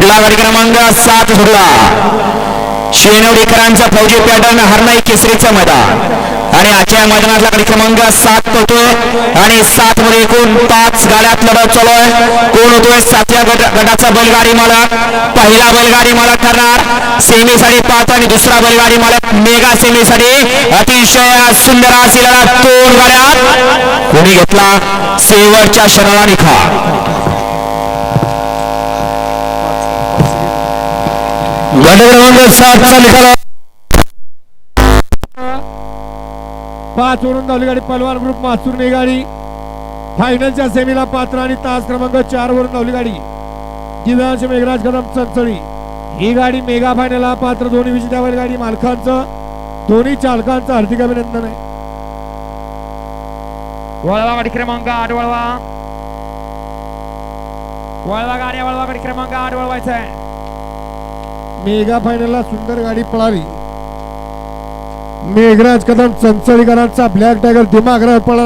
पुढला गाडी क्रमांक 7 सुटला शेनवडीकरांचा फौजी पॅटर्न हरनाई केसरीचं मैदान आणि आजच्या मैदानातला गाडी क्रमांक 7 पळतोय आणि 7 मध्ये एकूण 5 गाड्यात लढत चालू आहे. कोण होतोय 7व्या गटाचा बैलगाडी मालक? पहिला बैलगाडी मालक ठरणार सेमीसाठी 5 आणि दुसरा बैलगाडी मालक मेगा सेमीसाठी. अतिशय सुंदर असलेला 2 गाड्यात कोणी घेतला शेवटच्या क्षणाला निकाल. गाडी क्रमांक 7 चा निकाल 5 वरून धावली गाडी पलवान ग्रुप मासुर्णी गाडी फायनलच्या सेमीला पात्र आणि तास क्रमांक 4 वरून धावली गाडी जिल्हा मेघराज कदम चंचळी. ही गाडी मेगा फायनलला पात्र. दोन्ही विजेत्या गाडी मालकांचं दोन्ही चालकांचं हार्दिक अभिनंदन आहे. वळवा गाडी क्रमांक 8 वळवा गाडी क्रमांक 8 वळवायचा आहे. मेगा फायनलला सुंदर गाडी पळाली. मेघराज कदम चंचळीकरांचा ब्लॅक टायगर दिमागरावर पळाला.